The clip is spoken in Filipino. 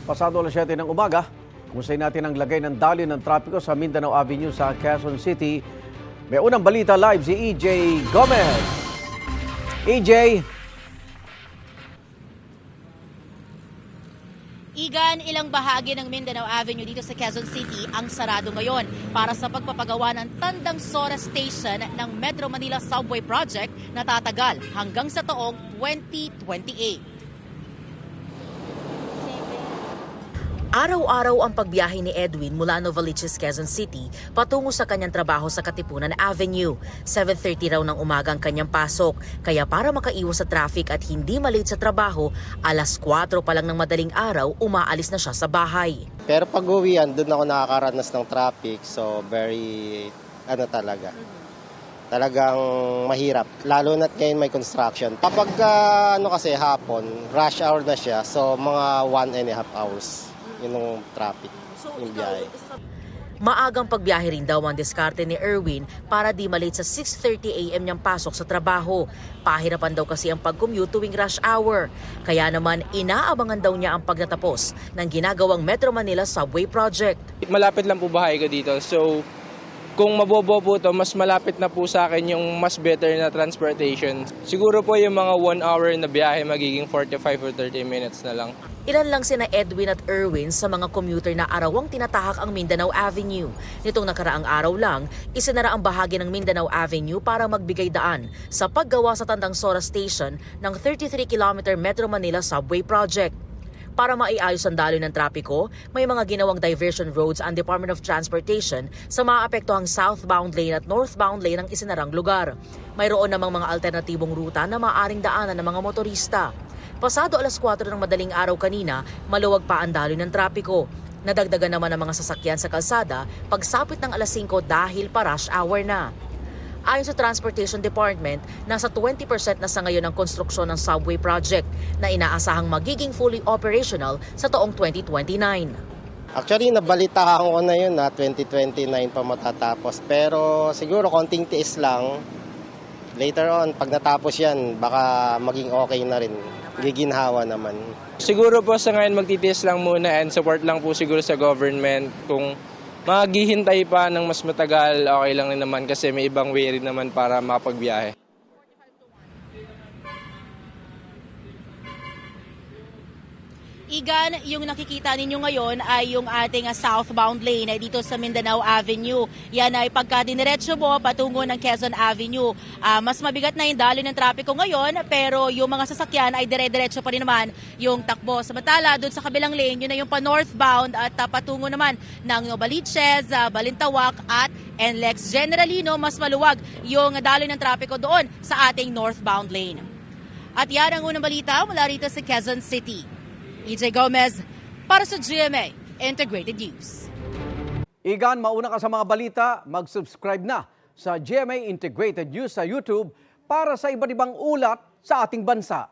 Pasado alas 7 ng umaga, kumustahin natin ang lagay ng daloy ng trapiko sa Mindanao Avenue sa Quezon City. May unang balita live si EJ Gomez. EJ. Igan, ilang bahagi ng Mindanao Avenue dito sa Quezon City ang sarado ngayon para sa pagpapagawa ng Tandang Sora Station ng Metro Manila Subway Project na tatagal hanggang sa taong 2028. Araw-araw ang pagbiyahe ni Edwin mula Novaliches, Quezon City patungo sa kanyang trabaho sa Katipunan Avenue. 7:30 raw ng umaga ang kanyang pasok, kaya para makaiwas sa traffic at hindi malate sa trabaho, alas 4 pa lang ng madaling araw umaalis na siya sa bahay. Pero pag uwian, doon ako nakakaranas ng traffic, so very, talagang mahirap. Lalo na't ngayon may construction. Kapag kasi hapon, rush hour na siya, so mga 1.5 hours. Yun yung traffic, yung biyahe. Maagang pagbiyahe rin daw ang diskarte ni Erwin para di malate sa 6:30 AM niyang pasok sa trabaho. Pahirapan daw kasi ang pag-commute tuwing rush hour. Kaya naman inaabangan daw niya ang pagtatapos ng ginagawang Metro Manila Subway Project. Malapit lang po bahay ko dito. So kung mabobo po to, mas malapit na po sa akin yung mas better na transportation. Siguro po yung mga 1 hour na biyahe magiging 45 or 30 minutes na lang. Ilan lang sina Edwin at Erwin sa mga commuter na arawang tinatahak ang Mindanao Avenue. Nitong nakaraang araw lang, isinara ang bahagi ng Mindanao Avenue para magbigay daan sa paggawa sa Tandang Sora Station ng 33-kilometer Metro Manila Subway Project. Para maiayos ang daloy ng trapiko, may mga ginawang diversion roads ang Department of Transportation sa maapektuhang southbound lane at northbound lane ng isinarang lugar. Mayroon namang mga alternatibong ruta na maaaring daanan ng mga motorista. Pasado alas 4 ng madaling araw kanina, maluwag pa ang daloy ng trapiko. Nadagdagan naman ang mga sasakyan sa kalsada pagsapit ng alas 5 dahil pa rush hour na. Ayon sa Transportation Department, nasa 20% na sa ngayon ang konstruksyon ng subway project na inaasahang magiging fully operational sa taong 2029. Actually, nabalitahan ko na yun na 2029 pa matatapos. Pero siguro konting tiis lang. Later on, pag natapos yan, baka maging okay na rin. Giginhawa naman. Siguro po sa ngayon magtitiis lang muna and support lang po siguro sa government. Kung maghihintay pa ng mas matagal, okay lang rin naman kasi may ibang way rin naman para makapagbiyahe. Igan, yung nakikita ninyo ngayon ay yung ating southbound lane dito sa Mindanao Avenue. Yan ay pagka diniretso mo patungo ng Quezon Avenue. Mas mabigat na yung daloy ng trapiko ngayon, pero yung mga sasakyan ay dire-diretso pa rin naman yung takbo. Samantala, doon sa kabilang lane, yun na yung pa-northbound at patungo naman ng Novaliches, Balintawak at NLEX. Generally, mas maluwag yung daloy ng trapiko doon sa ating northbound lane. At yan ang unang balita mula rito sa Quezon City. EJ Gomez para sa GMA Integrated News. Igan, mauna ka sa mga balita, mag-subscribe na sa GMA Integrated News sa YouTube para sa iba't ibang ulat sa ating bansa.